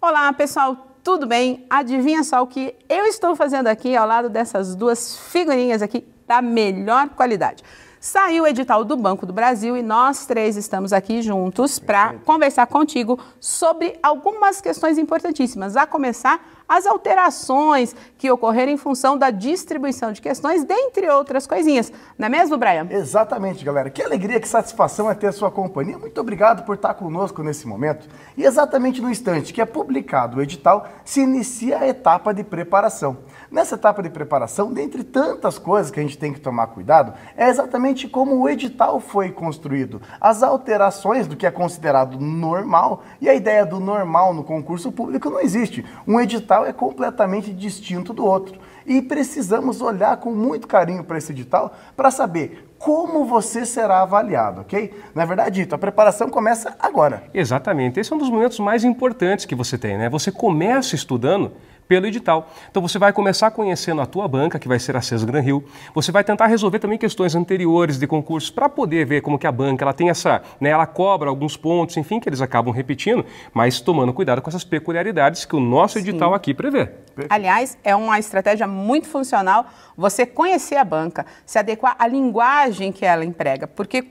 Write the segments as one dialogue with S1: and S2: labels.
S1: Olá, pessoal, tudo bem? Adivinha só o que eu estou fazendo aqui ao lado dessas duas figurinhas aqui da melhor qualidade. Saiu o edital do Banco do Brasil e nós três estamos aqui juntos para conversar contigo sobre algumas questões importantíssimas, a começar as alterações que ocorreram em função da distribuição de questões, dentre outras coisinhas. Não é mesmo, Brian?
S2: Exatamente, galera. Que alegria, que satisfação é ter a sua companhia. Muito obrigado por estar conosco nesse momento. E exatamente no instante que é publicado o edital, se inicia a etapa de preparação. Nessa etapa de preparação, dentre tantas coisas que a gente tem que tomar cuidado, é exatamente como o edital foi construído, as alterações do que é considerado normal, e a ideia do normal no concurso público não existe. Um edital é completamente distinto do outro. E precisamos olhar com muito carinho para esse edital para saber como você será avaliado, ok? Na verdade, Ito, a preparação começa agora.
S3: Exatamente. Esse é um dos momentos mais importantes que você tem, né? Você começa estudando pelo edital. Então você vai começar conhecendo a tua banca, que vai ser a Cesgran-Rio. Você vai tentar resolver também questões anteriores de concursos para poder ver como que a banca ela tem essa, né, ela cobra alguns pontos, enfim, que eles acabam repetindo, mas tomando cuidado com essas peculiaridades que o nosso edital aqui prevê.
S1: Aliás, é uma estratégia muito funcional você conhecer a banca, se adequar à linguagem que ela emprega, porque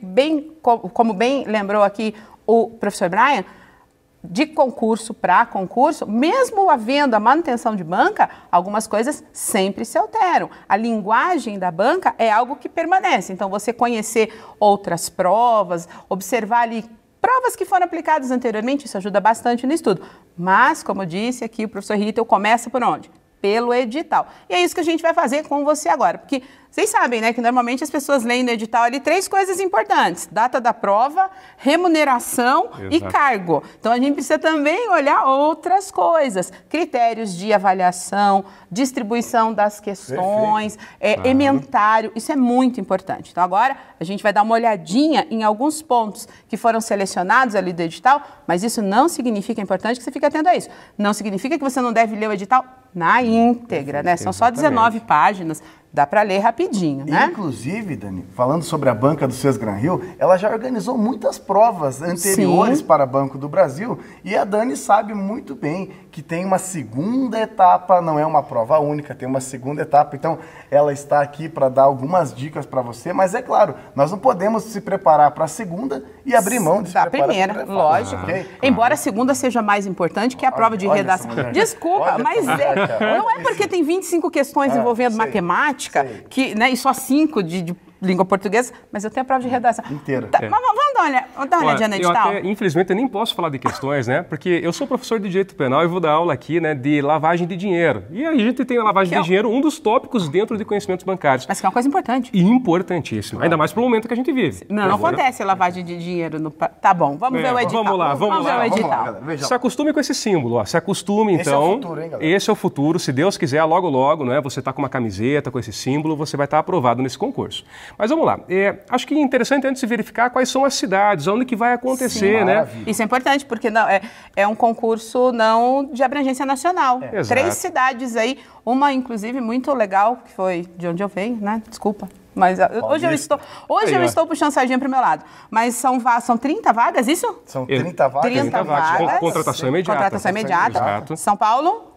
S1: como bem lembrou aqui o professor Brian, de concurso para concurso, mesmo havendo a manutenção de banca, algumas coisas sempre se alteram. A linguagem da banca é algo que permanece. Então, você conhecer outras provas, observar ali provas que foram aplicadas anteriormente, isso ajuda bastante no estudo. Mas, como disse aqui o professor Rita, começa por onde? Pelo edital. E é isso que a gente vai fazer com você agora, porque vocês sabem, né, que normalmente as pessoas leem no edital ali três coisas importantes: data da prova, remuneração e cargo. Então a gente precisa também olhar outras coisas, critérios de avaliação, distribuição das questões, ementário, isso é muito importante. Então agora a gente vai dar uma olhadinha em alguns pontos que foram selecionados ali do edital, mas isso não significa, é importante que você fique atento a isso, não significa que você não deve ler o edital na íntegra, né? São só 19 páginas, dá para ler rapidinho, né?
S2: Inclusive, Dani, falando sobre a banca do Cesgran-Rio, ela já organizou muitas provas anteriores para Banco do Brasil, e a Dani sabe muito bem que tem uma segunda etapa, não é uma prova única, tem uma segunda etapa, então ela está aqui para dar algumas dicas para você, mas é claro, nós não podemos se preparar para a segunda e abrir mão de se preparar para a primeira,
S1: lógico. Embora a segunda seja mais importante que a prova de redação. Desculpa, mas não é porque tem 25 questões envolvendo matemática, que, né, e só 5 de língua portuguesa, mas eu tenho a prova de redação.
S2: Inteira.
S1: Tá, mas vamos dar uma olhadinha no edital?
S3: Infelizmente, eu nem posso falar de questões, né? Porque eu sou professor de Direito Penal e vou dar aula aqui, né, de lavagem de dinheiro. E a gente tem a lavagem de dinheiro, um dos tópicos dentro de conhecimentos bancários.
S1: Mas que é uma coisa importante.
S3: Importantíssimo. Ainda mais pro momento que a gente vive.
S1: Não acontece lavagem de dinheiro no... Tá bom, vamos ver o edital. Vamos ver o edital.
S3: Se acostume com esse símbolo, ó. Se acostume, então. Esse é o futuro, hein, galera? Esse é o futuro. Se Deus quiser, logo, logo, né? Você tá com uma camiseta, com esse símbolo, você vai estar aprovado nesse concurso. Mas vamos lá. Acho que é interessante antes de verificar quais são as cidades, onde que vai acontecer, né?
S1: Isso é importante, porque não, é um concurso não de abrangência nacional. 3 cidades aí, uma inclusive muito legal, que foi de onde eu venho, né? Desculpa. Mas hoje eu estou puxando sardinha para o meu lado. Mas são 30 vagas, isso?
S2: São 30 vagas.
S1: 30 vagas.
S3: Contratação imediata.
S1: Contratação imediata.
S3: Exato.
S1: São Paulo,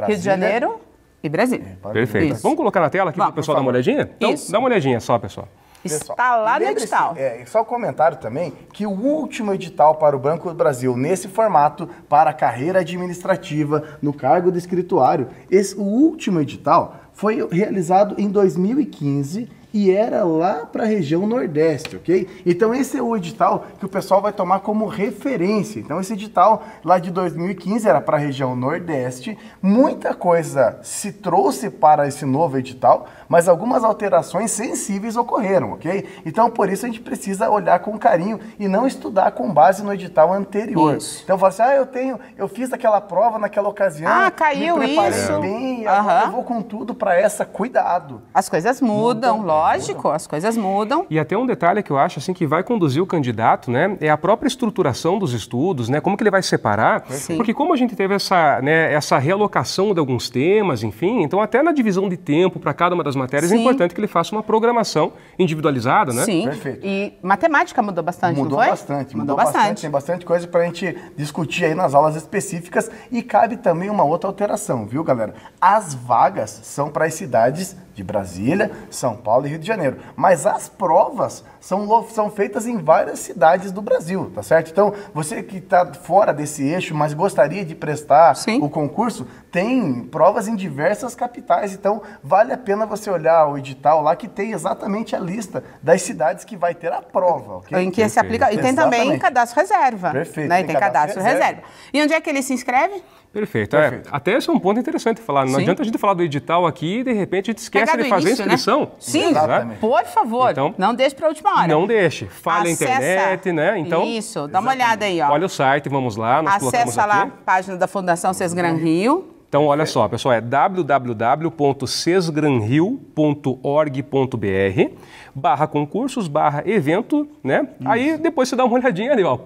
S1: Rio de Janeiro e Brasília.
S3: Perfeito. Vamos colocar na tela aqui para o pessoal dar uma olhadinha? Então, dá uma olhadinha só, pessoal.
S1: Está lá no edital.
S2: Só um comentário também, que o último edital para o Banco do Brasil, nesse formato, para a carreira administrativa, no cargo de escrituário, o último edital foi realizado em 2015 e era lá para a região Nordeste, ok? Então esse é o edital que o pessoal vai tomar como referência. Então esse edital lá de 2015 era para a região Nordeste, muita coisa se trouxe para esse novo edital, mas algumas alterações sensíveis ocorreram, ok? Então por isso a gente precisa olhar com carinho e não estudar com base no edital anterior. Então fala assim, eu fiz aquela prova naquela ocasião,
S1: caiu
S2: me preparei
S1: isso.
S2: bem, agora eu vou com tudo para essa, cuidado.
S1: As coisas mudam, lógico. Lógico, as coisas mudam.
S3: E até um detalhe que eu acho assim que vai conduzir o candidato, né, é a própria estruturação dos estudos, né, como que ele vai separar,
S1: Sim.
S3: porque como a gente teve essa realocação de alguns temas, enfim, então até na divisão de tempo para cada uma das matérias é
S1: Sim.
S3: importante que ele faça uma programação individualizada, né?
S1: Sim.
S2: Perfeito.
S1: E matemática mudou bastante,
S2: Mudou
S1: não foi?
S2: bastante, mudou bastante. Tem bastante coisa para a gente discutir aí nas aulas específicas e cabe também uma outra alteração, viu, galera? As vagas são para as cidades de Brasília, São Paulo e Rio de Janeiro, mas as provas são feitas em várias cidades do Brasil, tá certo? Então, você que está fora desse eixo, mas gostaria de prestar
S1: Sim.
S2: o concurso, tem provas em diversas capitais, então vale a pena você olhar o edital lá que tem exatamente a lista das cidades que vai ter a prova, ok?
S1: Em que se aplica. E tem também
S2: Exatamente.
S1: cadastro reserva.
S2: Perfeito,
S1: Né? E
S2: tem
S1: tem cadastro
S2: cadastro
S1: reserva. E onde é que ele se inscreve?
S3: Perfeito.
S2: Perfeito.
S3: Até esse é um ponto interessante falar. Não
S1: Sim.
S3: adianta a gente falar do edital aqui e de repente a gente esquece
S1: Pegar
S3: de
S1: do
S3: fazer
S1: início,
S3: a inscrição.
S1: né? Sim,
S2: Exatamente.
S1: por favor,
S3: Então,
S1: não deixe para a última hora.
S3: Não deixe. Falha a
S1: Acessa.
S3: internet, né? Então,
S1: Isso, dá uma olhada aí, ó.
S3: olha o site, vamos lá, nós colocamos
S1: Acessa lá a
S3: aqui.
S1: página da Fundação Sesgran Rio.
S3: Então, olha só, pessoal, é www.sesgranrio.org.br/concursos/evento, né? Aí depois você dá uma olhadinha ali, ó,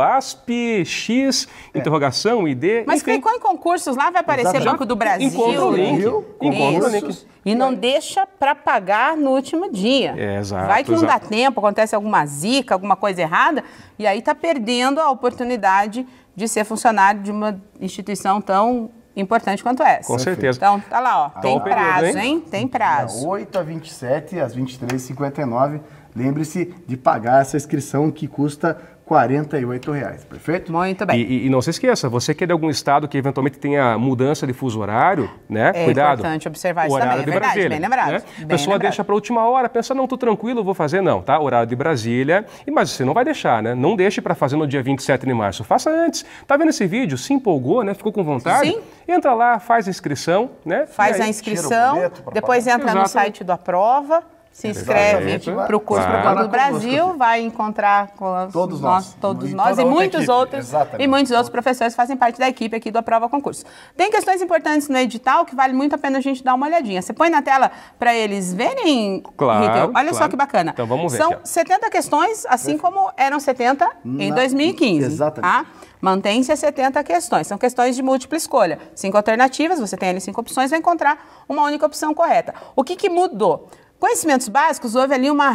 S3: .asp, X, interrogação, ID,
S1: Mas
S3: enfim.
S1: clicou em concursos lá, vai aparecer
S2: Exatamente.
S1: Banco do Brasil.
S3: Encontra o link. Encontra o link.
S1: Isso. E não deixa para pagar no último dia.
S3: É, exato,
S1: Vai que não dá
S3: exato.
S1: tempo, acontece alguma zica, alguma coisa errada, e aí está perdendo a oportunidade de ser funcionário de uma instituição tão importante quanto essa.
S3: Com certeza.
S1: Então, tá lá, ó. Tem
S3: o período,
S1: prazo,
S3: hein?
S1: hein? Tem prazo.
S2: 8 a 27, às 23h59. Lembre-se de pagar essa inscrição que custa R$ 48,00, perfeito?
S1: Muito bem.
S3: E não se esqueça, você que é de algum estado que eventualmente tenha mudança de fuso horário, né?
S1: É
S3: Cuidado.
S1: importante observar isso
S3: Horário
S1: também,
S3: de
S1: é verdade,
S3: Brasília,
S1: bem lembrado,
S3: né?
S1: bem
S3: A pessoa
S1: lembrado.
S3: deixa para a última hora, pensa, não, tô tranquilo, vou fazer, não, tá? Horário de Brasília, mas você não vai deixar, né? Não deixe para fazer no dia 27 de março, faça antes. Tá vendo esse vídeo? Se empolgou, né? Ficou com vontade?
S1: Sim.
S3: Entra lá, faz a inscrição, né?
S1: Faz
S3: E
S1: a
S3: aí,
S1: inscrição,
S2: boleto pra
S1: depois
S2: pagar.
S1: entra no
S3: Exatamente.
S1: site do Aprova, se inscreve
S3: Exatamente.
S1: para o curso
S3: Claro.
S1: do Banco do
S2: Conosco
S1: Brasil,
S2: aqui.
S1: vai encontrar com
S2: Todos nós.
S1: todos
S2: E
S1: nós
S2: toda
S1: e
S2: outra
S1: muitos
S2: equipe.
S1: outros
S2: Exatamente.
S1: e muitos outros professores fazem parte da equipe aqui do Aprova Concurso. Tem questões importantes no edital que vale muito a pena a gente dar uma olhadinha. Você põe na tela para eles verem,
S3: Claro,
S1: Ritter? Olha só
S3: claro.
S1: que bacana.
S3: Então vamos ver
S1: São
S3: aqui, ó.
S1: 70 questões, assim como eram 70 em 2015.
S2: Exatamente.
S1: Tá? Mantém-se as 70 questões. São questões de múltipla escolha. 5 alternativas, você tem ali 5 opções, vai encontrar uma única opção correta. O que mudou? Conhecimentos básicos, houve ali uma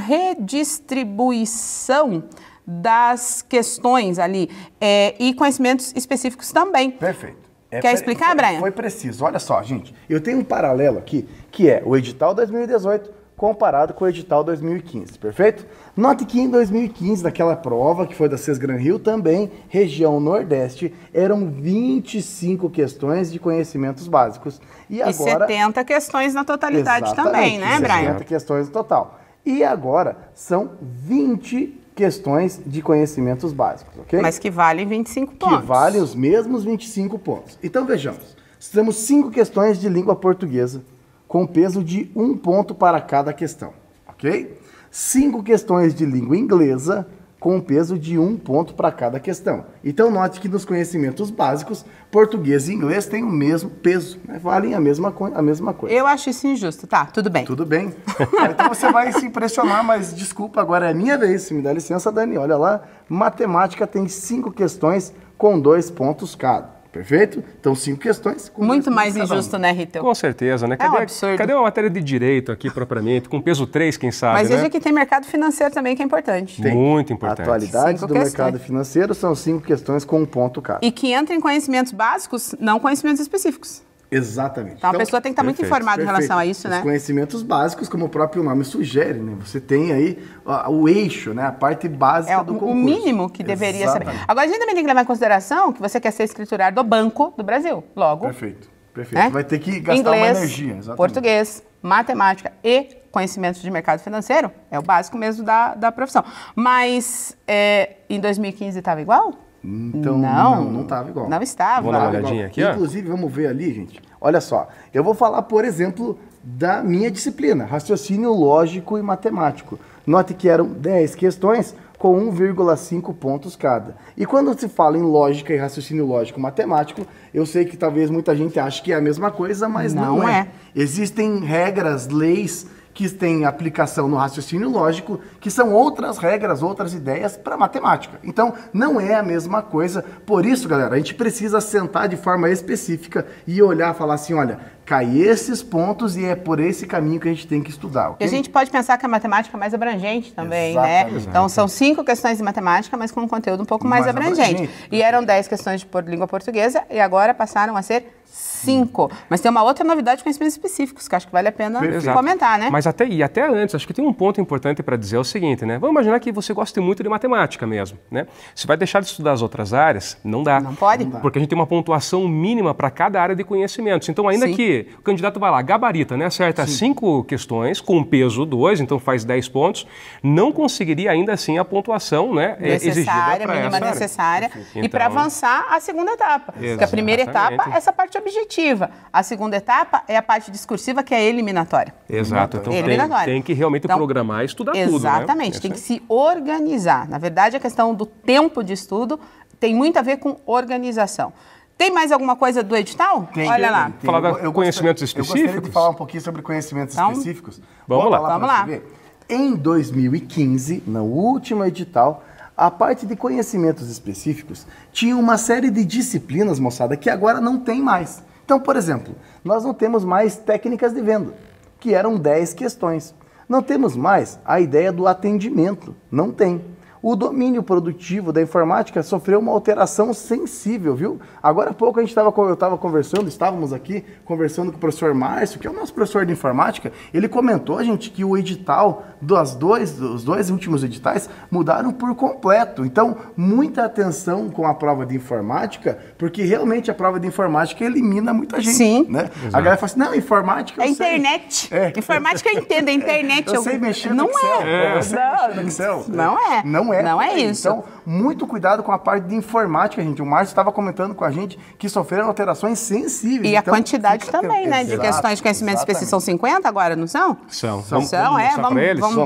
S1: redistribuição das questões ali e conhecimentos específicos também.
S2: Perfeito.
S1: Quer explicar, Brian?
S2: Foi preciso. Olha só, gente. Eu tenho um paralelo aqui, que é o edital 2018 comparado com o edital 2015, perfeito? Note que em 2015, naquela prova que foi da Sesgran Rio, também, região Nordeste, eram 25 questões de conhecimentos básicos. E agora...
S1: 70 questões na totalidade
S2: Exatamente,
S1: também, né, Brian?
S2: 60 questões no total. E agora são 20 questões de conhecimentos básicos, ok?
S1: Mas que valem 25 pontos.
S2: Que valem os mesmos 25 pontos. Então vejamos, temos 5 questões de língua portuguesa com peso de 1 ponto para cada questão, ok? 5 questões de língua inglesa com peso de 1 ponto para cada questão. Então note que nos conhecimentos básicos, português e inglês têm o mesmo peso, né? Valem a mesma coisa.
S1: Eu acho isso injusto. Tá, tudo bem.
S2: Tudo bem. Então você vai se impressionar, mas desculpa, agora é a minha vez. Se me dá licença, Dani. Olha lá, matemática tem 5 questões com 2 pontos cada. Perfeito? Então 5 questões com 2
S1: Muito
S2: pontos
S1: mais
S2: cada
S1: injusto,
S2: um.
S1: né, Ritter?
S3: Com certeza, né?
S1: É um absurdo.
S3: Cadê uma matéria de direito aqui propriamente, com peso 3, quem sabe,
S1: Mas
S3: né?
S1: veja que tem mercado financeiro também, que é importante.
S2: Tem.
S3: Muito importante.
S2: Atualidades
S1: 5
S2: do
S1: questões.
S2: mercado financeiro são 5 questões com 1 ponto cada.
S1: E que entra em conhecimentos básicos, não conhecimentos específicos.
S2: Exatamente.
S1: Então a pessoa tem que estar muito
S3: perfeito,
S1: informada em relação a isso,
S2: Os
S1: né?
S2: conhecimentos básicos, como o próprio nome sugere, né? Você tem aí o eixo, né? A parte básica
S1: É
S2: do
S1: o
S2: concurso.
S1: mínimo que deveria saber.
S2: Exatamente.
S1: Agora a gente também tem que levar em consideração que você quer ser escriturário do Banco do Brasil. Logo,
S2: Perfeito, perfeito.
S1: né?
S2: Vai ter que gastar
S1: inglês,
S2: uma energia. Exatamente.
S1: português, matemática e conhecimentos de mercado financeiro é o básico mesmo da profissão. Mas em 2015 estava igual?
S2: Então,
S1: Não.
S2: não estava igual.
S1: Não estava.
S3: Vamos dar uma
S2: Igual.
S3: olhadinha aqui, ó.
S2: Inclusive, vamos ver ali, gente. Olha só, eu vou falar, por exemplo, da minha disciplina, raciocínio lógico e matemático. Note que eram 10 questões com 1,5 pontos cada. E quando se fala em lógica e raciocínio lógico matemático, eu sei que talvez muita gente ache que é a mesma coisa, mas não,
S1: Não
S2: é.
S1: é.
S2: Existem regras, leis que tem aplicação no raciocínio lógico, que são outras regras, outras ideias para matemática. Então, não é a mesma coisa. Por isso, galera, a gente precisa sentar de forma específica e olhar e falar assim, olha, cai esses pontos e é por esse caminho que a gente tem que estudar. Okay?
S1: E a gente pode pensar que a matemática é mais abrangente também,
S2: Exatamente.
S1: né? Então, são 5 questões de matemática, mas com um conteúdo um pouco mais abrangente. E eram 10 questões de língua portuguesa e agora passaram a ser 5. Mas tem uma outra novidade de conhecimentos específicos, que acho que vale a pena comentar, né?
S3: Mas até antes, acho que tem um ponto importante para dizer o seguinte, né? Vamos imaginar que você gosta muito de matemática mesmo, né? Você vai deixar de estudar as outras áreas? Não dá.
S1: Não pode?
S3: Porque a gente tem uma pontuação mínima para cada área de conhecimentos. Então, ainda que o candidato vai lá, gabarita, né? Acerta 5 questões com peso 2, então faz 10 pontos, não conseguiria ainda assim a pontuação, né?
S1: Necessária, mínima necessária. Então, e para avançar, a segunda etapa. Porque a primeira etapa é essa parte objetiva. A segunda etapa é a parte discursiva, que é eliminatória.
S3: Exato. Então tem que realmente programar e estudar tudo, né?
S1: Exatamente, tem que se organizar. Na verdade, a questão do tempo de estudo tem muito a ver com organização. Tem mais alguma coisa do edital? Olha lá.
S3: Falar de conhecimentos específicos?
S2: Eu gostaria de falar um pouquinho sobre conhecimentos específicos.
S3: Vamos lá.
S1: Vamos lá.
S2: Em 2015, no último edital, a parte de conhecimentos específicos tinha uma série de disciplinas, moçada, que agora não tem mais. Então, por exemplo, nós não temos mais técnicas de venda, que eram 10 questões. Não temos mais a ideia do atendimento, não tem. O domínio produtivo da informática sofreu uma alteração sensível, viu? Agora há pouco estávamos aqui conversando com o professor Márcio, que é o nosso professor de informática. Ele comentou, gente, que o edital os dois últimos editais mudaram por completo. Então, muita atenção com a prova de informática, porque realmente a prova de informática elimina muita gente. Sim. Né? A galera fala assim, não, informática eu sei.
S1: Internet. Informática eu entendo, a internet
S2: eu sei mexer no Excel. Eu sei mexer no Excel.
S1: Não é isso.
S2: Então, muito cuidado com a parte de informática, gente. O Márcio estava comentando com a gente que sofreram alterações sensíveis.
S1: E a quantidade também, né? De questões de conhecimentos específicos são 50 agora, não são?
S3: São.
S1: Vamos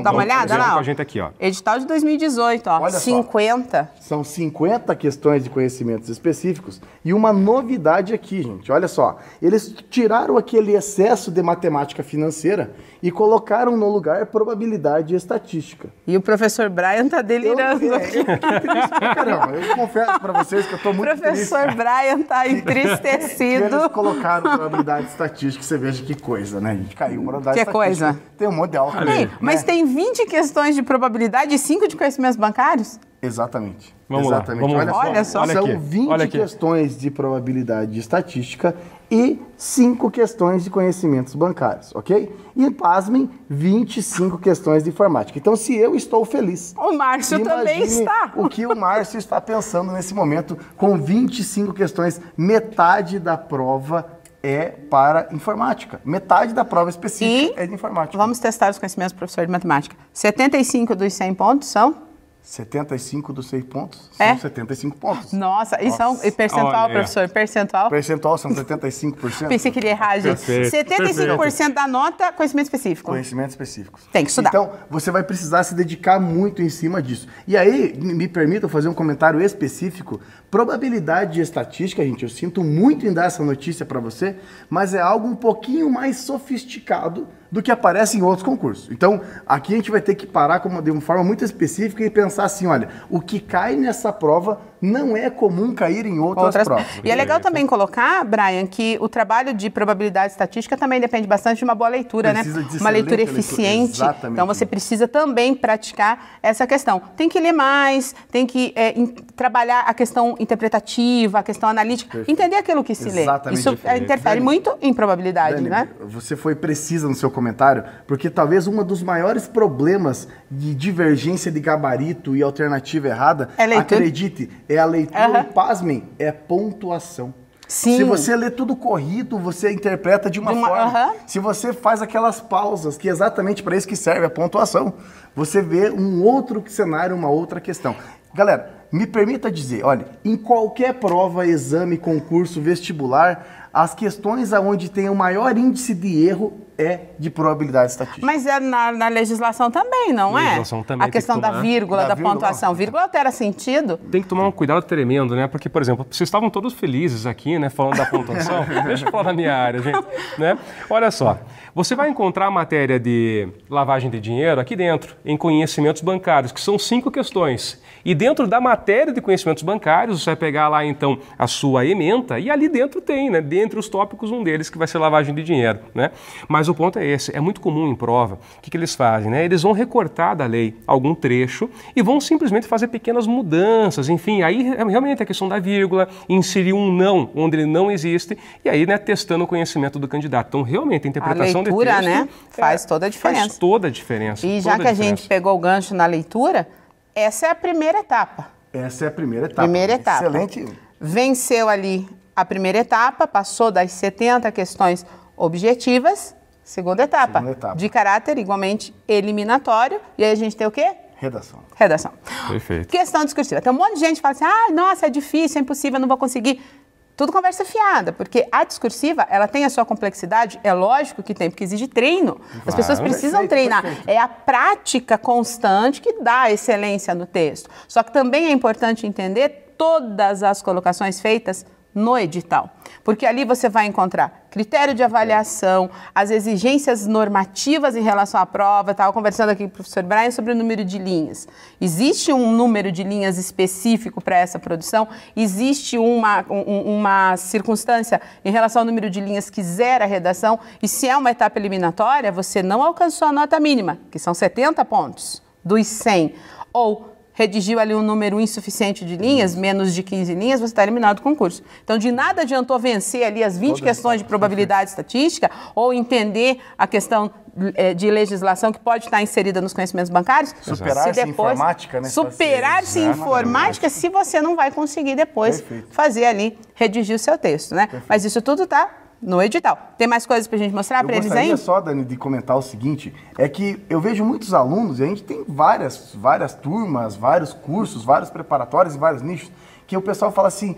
S1: dar uma olhada lá?
S3: Com a gente aqui, ó.
S1: Edital de 2018, ó.
S2: Olha
S1: 50.
S2: São 50 questões de conhecimentos específicos e uma novidade aqui, gente. Olha só. Eles tiraram aquele excesso de matemática financeira e colocaram no lugar probabilidade e estatística.
S1: E o professor Brian tá delirando aqui.
S2: Caramba, eu confesso para vocês que eu tô muito triste.
S1: O professor Brian tá entristecido.
S2: Eles colocaram probabilidade e estatística, você veja que coisa, né? A gente caiu probabilidade e estatística.
S1: Que coisa?
S2: Tem um monte de álcool ali,
S1: mas tem 20 questões de probabilidade e 5 de conhecimentos bancários?
S2: Exatamente.
S3: Vamos
S2: Exatamente.
S3: lá.
S2: Olha só. São 20 questões de probabilidade e estatística e 5 questões de conhecimentos bancários, ok? E, pasmem, 25 questões de informática. Então, se eu estou feliz...
S1: O Márcio também está.
S2: O que o Márcio está pensando nesse momento com 25 questões, metade da prova é para informática. Metade da prova específica é de informática.
S1: Vamos testar os conhecimentos do professor de matemática. 75 dos 100 pontos são...
S2: 75 dos 100 pontos são 75 pontos.
S1: Nossa, e são percentual, professor? Percentual?
S2: Percentual são 75%.
S1: Pensei que ele ia errar, gente. 75% da nota, conhecimento específico.
S2: Conhecimentos específicos.
S1: Tem que estudar.
S2: Então, você vai precisar se dedicar muito em cima disso. E aí, me permita fazer um comentário específico. Probabilidade e estatística, gente, eu sinto muito em dar essa notícia para você, mas é algo um pouquinho mais sofisticado do que aparece em outros concursos. Então, aqui a gente vai ter que parar de uma forma muito específica e pensar assim, olha, o que cai nessa prova não é comum cair em outras provas.
S1: E é legal também colocar, Brian, que o trabalho de probabilidade e estatística também depende bastante de uma boa leitura, né? Uma leitura eficiente. Então, você precisa também praticar essa questão. Tem que ler mais, tem que trabalhar a questão interpretativa, a questão analítica, entender aquilo que se lê. Isso interfere muito em probabilidade, né?
S2: Você foi precisa no seu comentário, porque talvez um dos maiores problemas de divergência de gabarito e alternativa errada, acredite, é a leitura e, pasmem, é pontuação.
S1: Sim.
S2: Se você lê tudo corrido, você interpreta de uma forma. Se você faz aquelas pausas, que é exatamente para isso que serve a pontuação, você vê um outro cenário, uma outra questão. Galera, me permita dizer, olha, em qualquer prova, exame, concurso, vestibular, as questões onde tem o maior índice de erro é de probabilidade estatística.
S1: Mas é na legislação também, não é?
S3: Legislação também
S1: a questão da vírgula, da pontuação. Vírgula altera sentido?
S3: Tem que tomar um cuidado tremendo, né? Porque, por exemplo, vocês estavam todos felizes aqui, né? Falando da pontuação. Deixa eu falar da minha área, gente. Né? Olha só, você vai encontrar a matéria de lavagem de dinheiro aqui dentro, em conhecimentos bancários, que são 5 questões. E dentro da matéria de conhecimentos bancários, você vai pegar lá, então, a sua ementa, e ali dentro tem, né? Dentre os tópicos, um deles que vai ser lavagem de dinheiro, né? Mas o ponto é esse, é muito comum em prova, o que eles fazem, né? Eles vão recortar da lei algum trecho e vão simplesmente fazer pequenas mudanças, enfim, aí realmente a questão da vírgula, inserir um não onde ele não existe, e aí, né, testando o conhecimento do candidato. Então, realmente, a interpretação
S1: a leitura,
S3: de texto,
S1: né, faz toda a diferença.
S3: Faz toda a diferença.
S1: E já que a gente pegou o gancho na leitura, essa é a primeira etapa.
S2: Essa é a primeira etapa.
S1: Primeira etapa.
S2: Excelente.
S1: Venceu ali a primeira etapa, passou das 70 questões objetivas, segunda etapa, de caráter igualmente eliminatório, e aí a gente tem o quê?
S2: Redação.
S1: Redação.
S3: Perfeito.
S1: Questão discursiva. Tem um monte de gente que fala assim, ah, nossa, é difícil, é impossível, eu não vou conseguir. Tudo conversa fiada, porque a discursiva, ela tem a sua complexidade, é lógico que tem, porque exige treino. As pessoas precisam treinar. É a prática constante que dá excelência no texto. Só que também é importante entender todas as colocações feitas no edital, porque ali você vai encontrar critério de avaliação, as exigências normativas em relação à prova. Estava conversando aqui com o professor Brian sobre o número de linhas. Existe um número de linhas específico para essa produção? Existe uma circunstância em relação ao número de linhas que zera a redação? E se é uma etapa eliminatória, você não alcançou a nota mínima, que são 70 pontos dos 100, ou redigiu ali um número insuficiente de linhas, menos de 15 linhas, você está eliminado do concurso. Então, de nada adiantou vencer ali as 20 questões de probabilidade estatística ou entender a questão de legislação que pode estar inserida nos conhecimentos bancários.
S2: Superar-se em informática, né?
S1: Superar-se em informática, se você não vai conseguir depois fazer ali, redigir o seu texto, né? Mas isso tudo está no edital. Tem mais coisas para a gente mostrar para eles aí?
S2: Eu gostaria só, Dani, de comentar o seguinte, é que eu vejo muitos alunos, e a gente tem várias turmas, vários cursos, vários preparatórios e vários nichos, que o pessoal fala assim,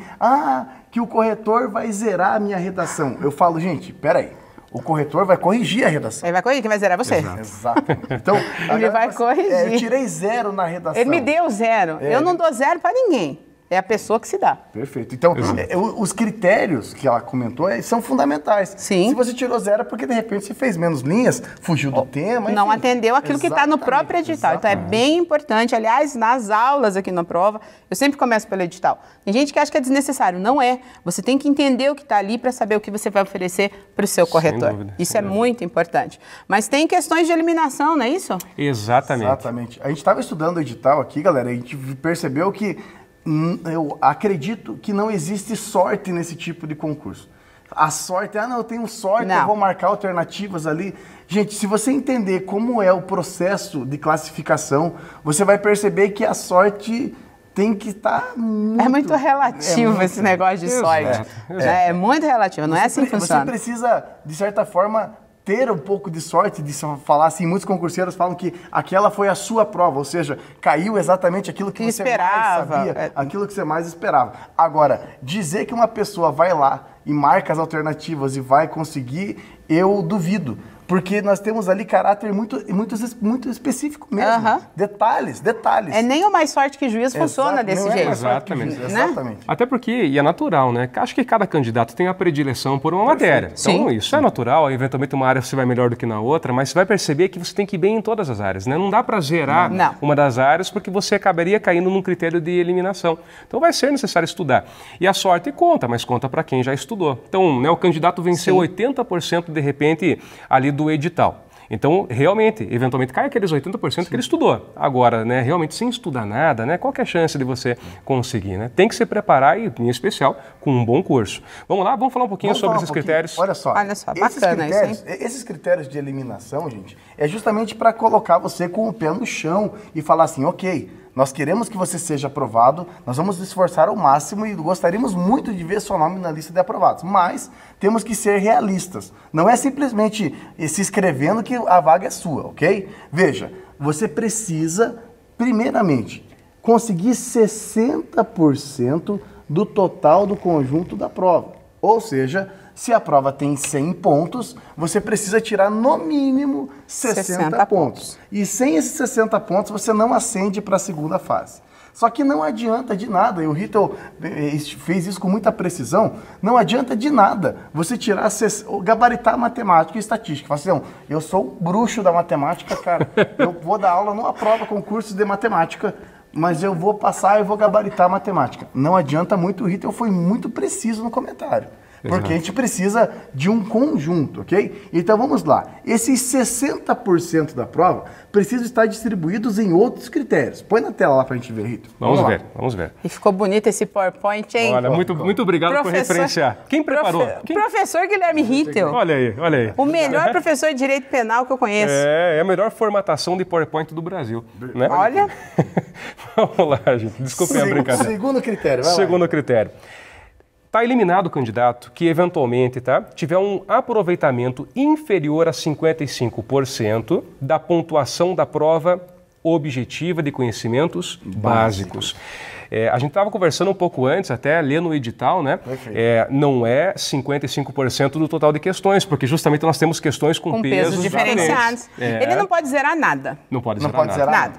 S2: que o corretor vai zerar a minha redação. Eu falo, gente, peraí, o corretor vai corrigir a redação.
S1: Ele vai corrigir, quem vai zerar é você.
S2: Exato. Então,
S1: ele vai corrigir.
S2: Eu tirei 0 na redação.
S1: Ele me deu 0. Eu não dou 0 para ninguém. É a pessoa que se dá.
S2: Perfeito. Então, os critérios que ela comentou são fundamentais.
S1: Sim.
S2: Se você tirou 0 é porque, de repente, você fez menos linhas, fugiu do tema.
S1: Não atendeu aquilo que está no próprio edital. Então, é bem importante. Aliás, nas aulas aqui na prova, eu sempre começo pelo edital. Tem gente que acha que é desnecessário. Não é. Você tem que entender o que está ali para saber o que você vai oferecer para o seu corretor. Sem dúvida, isso é muito importante. Mas tem questões de eliminação, não é isso?
S3: Exatamente.
S2: Exatamente. A gente estava estudando o edital aqui, galera, e a gente percebeu que eu acredito que não existe sorte nesse tipo de concurso. A sorte, eu tenho sorte, eu vou marcar alternativas ali. Gente, se você entender como é o processo de classificação, você vai perceber que a sorte tem que estar muito...
S1: É muito relativo esse negócio de sorte. É muito relativo, não é assim que funciona.
S2: Você precisa, de certa forma, ter um pouco de sorte, de falar assim, muitos concurseiros falam que aquela foi a sua prova, ou seja, caiu exatamente aquilo que você mais sabia, aquilo que você mais esperava. Agora, dizer que uma pessoa vai lá e marca as alternativas e vai conseguir, eu duvido. Porque nós temos ali caráter muito específico mesmo. Detalhes.
S1: É nem o mais sorte que juiz funciona desse jeito.
S3: Exatamente.
S2: Exatamente.
S3: Até porque, e é natural, né? Acho que cada candidato tem a predileção por uma matéria. Então, isso é natural. Eventualmente, uma área você vai melhor do que na outra, mas você vai perceber que você tem que ir bem em todas as áreas, né? Não dá para zerar uma das áreas, porque você acabaria caindo num critério de eliminação. Então, vai ser necessário estudar. E a sorte conta, mas conta para quem já estudou. Então, né, o candidato venceu 80% de repente ali do edital. Então, realmente, eventualmente cai aqueles 80% que ele estudou. Agora, né, realmente sem estudar nada, né, qual que é a chance de você conseguir, né? Tem que se preparar e, em especial, com um bom curso. Vamos lá, vamos falar um pouquinho sobre esses critérios.
S2: Olha só,
S1: bacana isso, hein?
S2: Esses critérios de eliminação, gente, é justamente para colocar você com o pé no chão e falar assim, ok, nós queremos que você seja aprovado, nós vamos nos esforçar ao máximo e gostaríamos muito de ver seu nome na lista de aprovados, mas temos que ser realistas. Não é simplesmente se inscrevendo que a vaga é sua, ok? Veja, você precisa, primeiramente, conseguir 60% do total do conjunto da prova. Ou seja, se a prova tem 100 pontos, você precisa tirar no mínimo 60 pontos. E sem esses 60 pontos, você não ascende para a segunda fase. Só que não adianta de nada, e o Rittel fez isso com muita precisão, não adianta de nada você tirar, gabaritar matemática e estatística. Fala assim, eu sou o bruxo da matemática, cara, eu vou dar aula numa prova, concurso de matemática, mas eu vou passar e vou gabaritar matemática. Não adianta muito, o Rittel foi muito preciso no comentário. Porque a gente precisa de um conjunto, ok? Então vamos lá. Esses 60% da prova precisam estar distribuídos em outros critérios. Põe na tela lá pra gente ver, Rito.
S3: Vamos ver.
S1: E ficou bonito esse PowerPoint, hein?
S3: Olha, muito obrigado por referenciar. Quem preparou?
S1: Professor Guilherme Rittel.
S3: Olha aí.
S1: O melhor professor de direito penal que eu conheço.
S3: É a melhor formatação de PowerPoint do Brasil. Né?
S1: Olha.
S3: Vamos lá, gente. Desculpem a brincadeira.
S2: Segundo critério, vai lá.
S3: Segundo critério. Está eliminado o candidato que, eventualmente, tiver um aproveitamento inferior a 55% da pontuação da prova objetiva de conhecimentos básicos. A gente estava conversando um pouco antes, até lendo o edital, né? Não é 55% do total de questões, porque justamente nós temos questões com pesos
S1: diferenciados. Ele não pode zerar nada.
S3: Não pode zerar nada.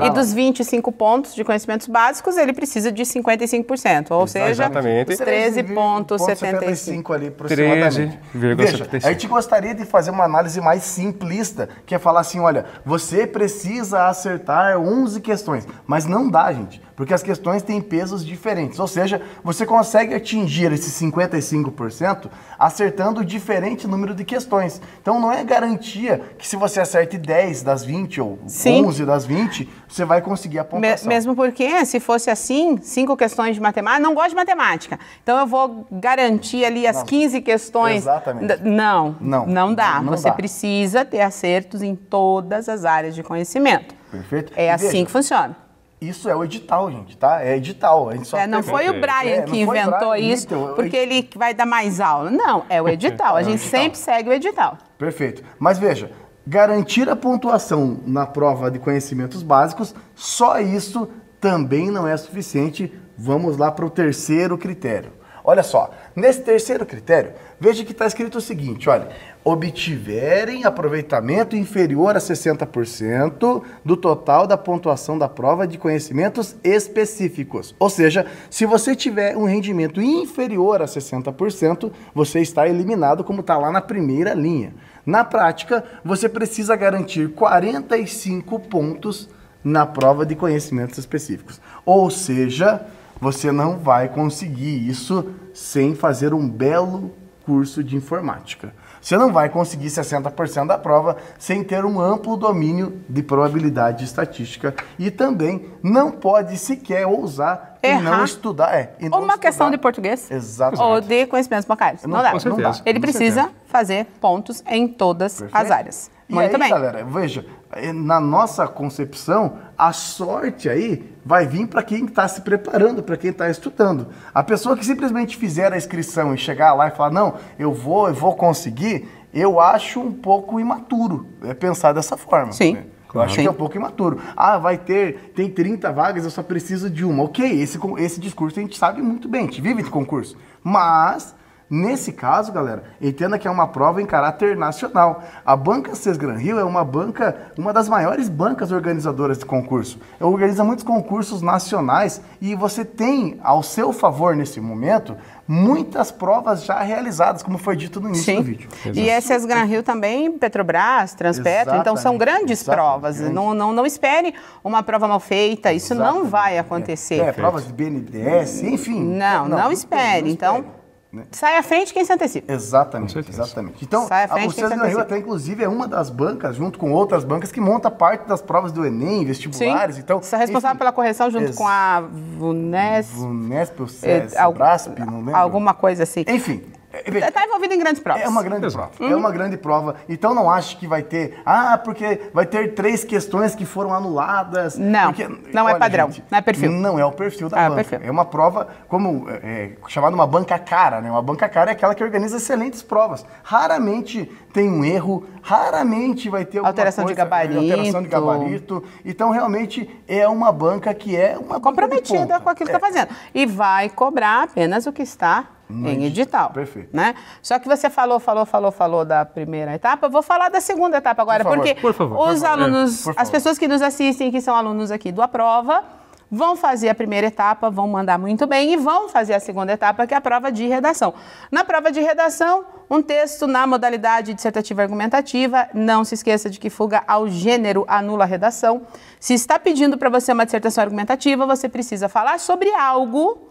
S1: E dos 25 pontos de conhecimentos básicos, ele precisa de 55%, ou seja, 13,75
S2: ali aproximadamente. 13,75. A gente gostaria de fazer uma análise mais simplista, que é falar assim, olha, você precisa acertar 11 questões, mas não dá, gente, porque as questões têm pesos diferentes, ou seja, você consegue atingir esses 55% acertando diferente número de questões. Então não é garantia que se você acerte 10 das 20 ou 11 das 20, você vai conseguir a pontuação.
S1: Mesmo porque, se fosse assim, 5 questões de matemática, não gosto de matemática, então eu vou garantir ali as 15 questões.
S2: Exatamente.
S1: Não dá. Você precisa ter acertos em todas as áreas de conhecimento.
S2: Perfeito.
S1: É assim que funciona.
S2: Isso é o edital, gente, tá? É edital. A gente só
S1: não foi o Brian que inventou isso, porque ele vai dar mais aula. Não, é o edital. A gente sempre segue o edital.
S2: Perfeito. Mas veja, garantir a pontuação na prova de conhecimentos básicos, só isso também não é suficiente. Vamos lá para o terceiro critério. Olha só, nesse terceiro critério, veja que está escrito o seguinte, olha, obtiverem aproveitamento inferior a 60% do total da pontuação da prova de conhecimentos específicos. Ou seja, se você tiver um rendimento inferior a 60%, você está eliminado, como está lá na primeira linha. Na prática, você precisa garantir 45 pontos na prova de conhecimentos específicos. Ou seja, você não vai conseguir isso sem fazer um belo curso de informática. Você não vai conseguir 60% da prova sem ter um amplo domínio de probabilidade estatística e também não pode sequer ousar e não estudar.
S1: Ou uma questão de português.
S2: Exatamente.
S1: Ou de conhecimentos bancários. Não dá. Ele precisa fazer pontos em todas as áreas. Muito bem.
S2: Galera, veja, na nossa concepção, a sorte aí vai vir para quem está se preparando, para quem está estudando. A pessoa que simplesmente fizer a inscrição e chegar lá e falar, não, eu vou conseguir, eu acho um pouco imaturo pensar dessa forma.
S1: Sim.
S2: Né? Eu acho que é um pouco imaturo. Tem 30 vagas, eu só preciso de uma. Ok, esse discurso a gente sabe muito bem, a gente vive de concurso. Mas, nesse caso, galera, entenda que é uma prova em caráter nacional. A Banca Ces Gran Rio é uma das maiores bancas organizadoras de concurso. Ela organiza muitos concursos nacionais e você tem, ao seu favor nesse momento, muitas provas já realizadas, como foi dito no início do vídeo.
S1: E a Ces Gran Rio também, Petrobras, Transpetro, então são grandes provas. Não espere uma prova mal feita, isso não vai acontecer.
S2: Provas de BNDES, enfim.
S1: Não espere. Então, sai à frente quem se antecipa.
S2: Exatamente. Então, o Ces Gran Rio até, inclusive, é uma das bancas, junto com outras bancas, que monta parte das provas do Enem, vestibulares. Então,
S1: você é responsável pela correção junto com a VUNESP,
S2: o SES, Brasp, não lembro.
S1: Alguma coisa assim.
S2: Enfim,
S1: Está envolvido em grandes provas.
S2: É uma grande prova. É uma grande prova. Então não acho que vai ter... porque vai ter 3 questões que foram anuladas.
S1: Não,
S2: porque,
S1: não é padrão, não é perfil.
S2: Não é o perfil da banca. Perfil. É uma prova como chamada uma banca cara, né? Uma banca cara é aquela que organiza excelentes provas. Raramente tem um erro, raramente vai ter alguma alteração de gabarito. Então, realmente, é uma banca que é uma
S1: comprometida com aquilo que está fazendo. E vai cobrar apenas o que está em edital.
S2: Perfeito.
S1: Né? Só que você falou da primeira etapa, eu vou falar da segunda etapa agora, porque os alunos, as pessoas que nos assistem, que são alunos aqui do Aprova, vão fazer a primeira etapa, vão mandar muito bem e vão fazer a segunda etapa, que é a prova de redação. Na prova de redação, um texto na modalidade dissertativa argumentativa, não se esqueça de que fuga ao gênero anula a redação. Se está pedindo para você uma dissertação argumentativa, você precisa falar sobre algo.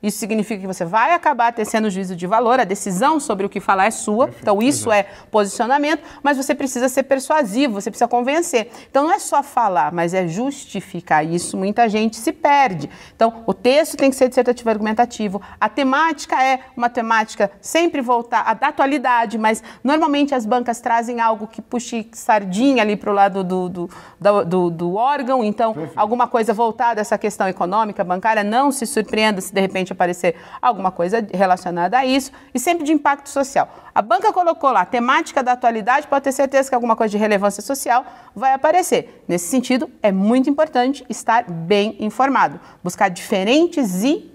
S1: Isso significa que você vai acabar tecendo juízo de valor, a decisão sobre o que falar é sua, então isso é posicionamento, mas você precisa ser persuasivo, você precisa convencer. Então não é só falar, mas é justificar isso, muita gente se perde. Então o texto tem que ser dissertativo argumentativo, a temática é uma temática sempre voltar da atualidade, mas normalmente as bancas trazem algo que puxe sardinha ali para o lado do órgão, então alguma coisa voltada a essa questão econômica, bancária, não se surpreenda se de repente aparecer alguma coisa relacionada a isso e sempre de impacto social. A banca colocou lá, temática da atualidade, pode ter certeza que alguma coisa de relevância social vai aparecer. Nesse sentido, é muito importante estar bem informado, buscar diferentes e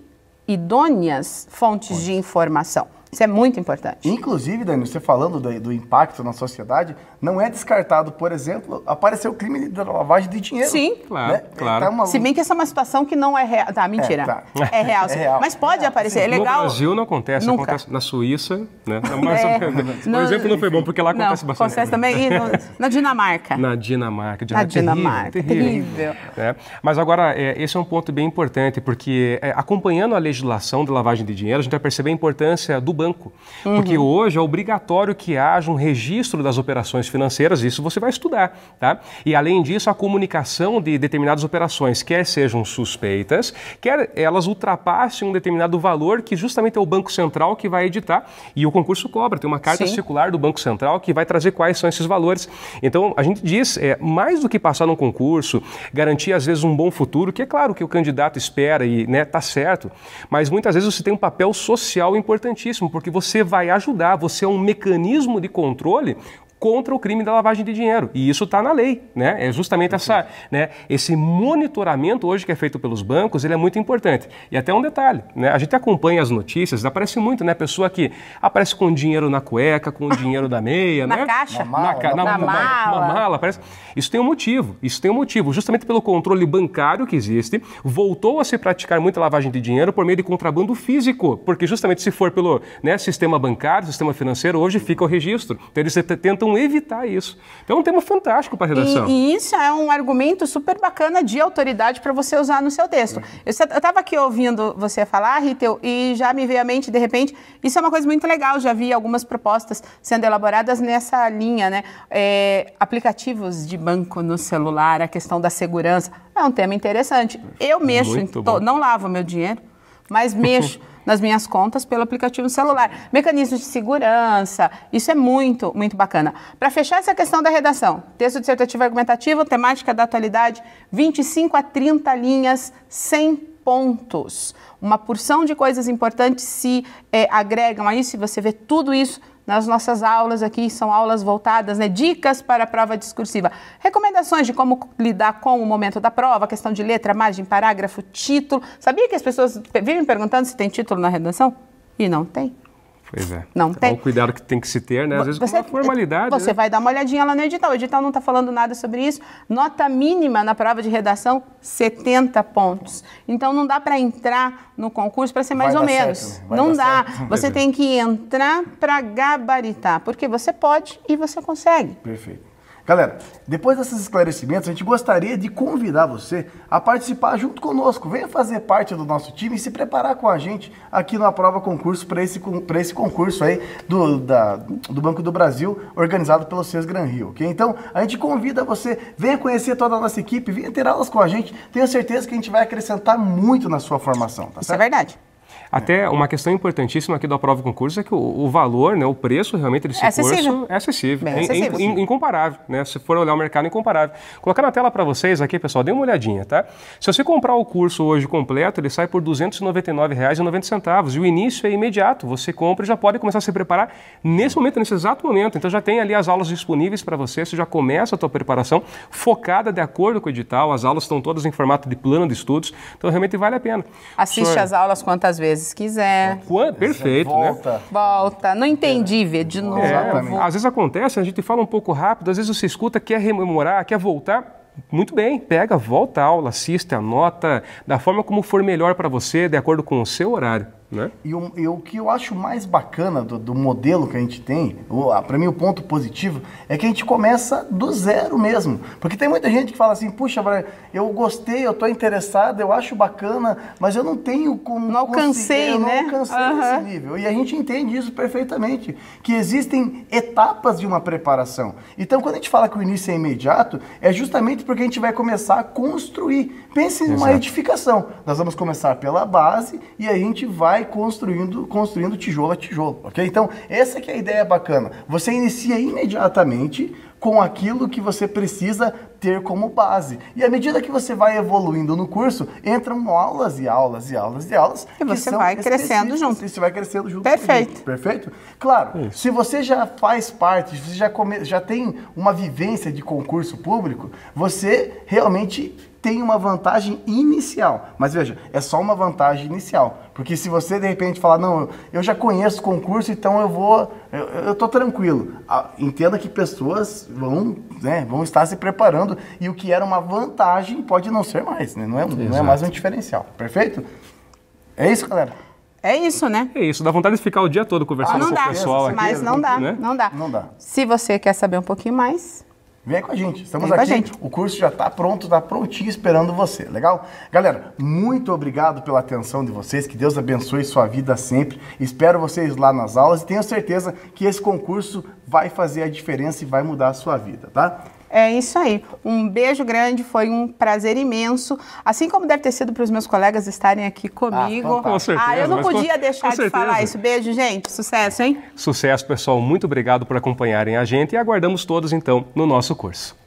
S1: idôneas fontes de informação. Isso é muito importante.
S2: Inclusive, Dani, você falando do impacto na sociedade, não é descartado, por exemplo, aparecer o crime da lavagem de dinheiro.
S1: Sim,
S3: claro,
S2: né?
S3: claro.
S1: Se bem que essa é uma situação que não é real. Tá, mentira. É real. É real. Mas pode aparecer, é legal.
S3: No Brasil não acontece, nunca. Acontece na Suíça, né? O exemplo não foi bom, porque lá acontece bastante.
S1: Acontece também e na Dinamarca.
S3: Na Dinamarca.
S1: Terrível.
S3: É. Mas agora, esse é um ponto bem importante, porque acompanhando a legislação de lavagem de dinheiro, a gente vai perceber a importância do banco. Porque hoje é obrigatório que haja um registro das operações financeiras, isso você vai estudar, tá? E além disso, a comunicação de determinadas operações, quer sejam suspeitas, quer elas ultrapassem um determinado valor que justamente é o Banco Central que vai editar e o concurso cobra, tem uma carta circular do Banco Central que vai trazer quais são esses valores. Então, a gente diz, mais do que passar num concurso, garantir às vezes um bom futuro, que é claro que o candidato espera e tá certo, mas muitas vezes você tem um papel social importantíssimo, porque você vai ajudar, você é um mecanismo de controle contra o crime da lavagem de dinheiro. E isso está na lei, né? É justamente esse monitoramento hoje que é feito pelos bancos, ele é muito importante. E até um detalhe, né? A gente acompanha as notícias, aparece muito, né? Pessoa que aparece com dinheiro na cueca, com dinheiro da meia,
S1: na
S3: né?
S1: Caixa.
S3: Na mala. Aparece. Isso tem um motivo, justamente pelo controle bancário que existe, voltou a se praticar muita lavagem de dinheiro por meio de contrabando físico, porque justamente se for pelo sistema bancário, sistema financeiro, hoje fica o registro. Então eles tentam evitar isso. Então é um tema fantástico para a redação.
S1: E isso é um argumento super bacana de autoridade para você usar no seu texto. Eu estava aqui ouvindo você falar, Ritel, e já me veio à mente, de repente, isso é uma coisa muito legal, já vi algumas propostas sendo elaboradas nessa linha, né? Aplicativos de banco no celular, a questão da segurança, é um tema interessante. Eu mexo, não lavo meu dinheiro, mas mexo nas minhas contas pelo aplicativo no celular. Mecanismos de segurança, isso é muito, muito bacana. Para fechar essa questão da redação, texto dissertativo argumentativo, temática da atualidade, 25 a 30 linhas, 100 pontos. Uma porção de coisas importantes se agregam a isso, e você vê tudo isso nas nossas aulas aqui, são aulas voltadas, dicas para a prova discursiva. Recomendações de como lidar com o momento da prova, questão de letra, margem, parágrafo, título. Sabia que as pessoas vivem perguntando se tem título na redação? E não tem.
S3: Pois é.
S1: Não tem.
S3: O cuidado que tem que se ter, né? Às vezes com uma formalidade.
S1: Você vai dar uma olhadinha lá no edital. O edital não está falando nada sobre isso. Nota mínima na prova de redação, 70 pontos. Então não dá para entrar no concurso para ser mais ou menos. Não dá. Você tem que entrar para gabaritar, porque você pode e você consegue.
S2: Perfeito. Galera, depois desses esclarecimentos, a gente gostaria de convidar você a participar junto conosco. Venha fazer parte do nosso time e se preparar com a gente aqui no Aprova Concurso para esse concurso aí do Banco do Brasil, organizado pelo CES Gran Rio, ok? Então, a gente convida você, venha conhecer toda a nossa equipe, venha ter aulas com a gente. Tenho certeza que a gente vai acrescentar muito na sua formação, tá certo?
S1: Isso é verdade.
S3: Até uma questão importantíssima aqui do Aprova Concurso é que o valor, né, o preço realmente desse curso é acessível.
S1: Bem acessível.
S3: Incomparável, né? Se for olhar o mercado, incomparável. Colocar na tela para vocês aqui, pessoal, dê uma olhadinha, tá? Se você comprar o curso hoje completo, ele sai por R$ 299,90 e o início é imediato. Você compra e já pode começar a se preparar nesse momento, nesse exato momento. Então já tem ali as aulas disponíveis para você já começa a tua preparação focada de acordo com o edital. As aulas estão todas em formato de plano de estudos, então realmente vale a pena.
S1: Assiste as aulas quantas vezes quiser.
S3: Perfeito,
S2: volta.
S3: né?
S1: Volta. Não entendi, vê de novo.
S3: Às vezes acontece, a gente fala um pouco rápido, às vezes você escuta, quer rememorar, quer voltar. Muito bem, pega, volta a aula, assiste, anota, da forma como for melhor para você, de acordo com o seu horário. Né?
S2: E o que eu acho mais bacana do modelo que a gente tem, para mim o ponto positivo, é que a gente começa do zero mesmo. Porque tem muita gente que fala assim, puxa, eu gostei, eu estou interessado, eu acho bacana, mas eu não tenho como...
S1: Não alcancei, né?
S2: Não alcancei esse nível. E a gente entende isso perfeitamente, que existem etapas de uma preparação. Então, quando a gente fala que o início é imediato, é justamente porque a gente vai começar a construir. Pense numa edificação. Nós vamos começar pela base e a gente vai construindo tijolo a tijolo, ok? Então, essa que é a ideia bacana. Você inicia imediatamente com aquilo que você precisa ter como base. E à medida que você vai evoluindo no curso, entram aulas e aulas e aulas e aulas.
S1: E você vai crescendo junto.
S2: E você vai crescendo junto.
S1: Perfeito.
S2: Perfeito? Claro, se você já faz parte, se você já tem uma vivência de concurso público, você realmente tem uma vantagem inicial. Mas veja, é só uma vantagem inicial. Porque se você de repente falar, não, eu já conheço o concurso, então eu tô tranquilo. Entenda que pessoas vão estar se preparando e o que era uma vantagem pode não ser mais, né? Não é mais um diferencial. Perfeito? É isso, galera?
S1: É isso, né?
S3: É isso, dá vontade de ficar o dia todo conversando com o pessoal aqui.
S1: Mas não dá,
S3: né?
S1: não dá.
S2: Não dá.
S1: Se você quer saber um pouquinho mais...
S2: Vem com a gente, estamos
S1: Vem com
S2: aqui,
S1: a gente.
S2: O curso já está pronto, está prontinho esperando você, legal? Galera, muito obrigado pela atenção de vocês, que Deus abençoe sua vida sempre, espero vocês lá nas aulas e tenho certeza que esse concurso vai fazer a diferença e vai mudar a sua vida, tá?
S1: É isso aí. Um beijo grande, foi um prazer imenso. Assim como deve ter sido para os meus colegas estarem aqui comigo.
S3: Com certeza.
S1: Eu não podia deixar de
S3: certeza.
S1: falar isso. Beijo, gente. Sucesso, hein?
S3: Sucesso, pessoal. Muito obrigado por acompanharem a gente e aguardamos todos, então, no nosso curso.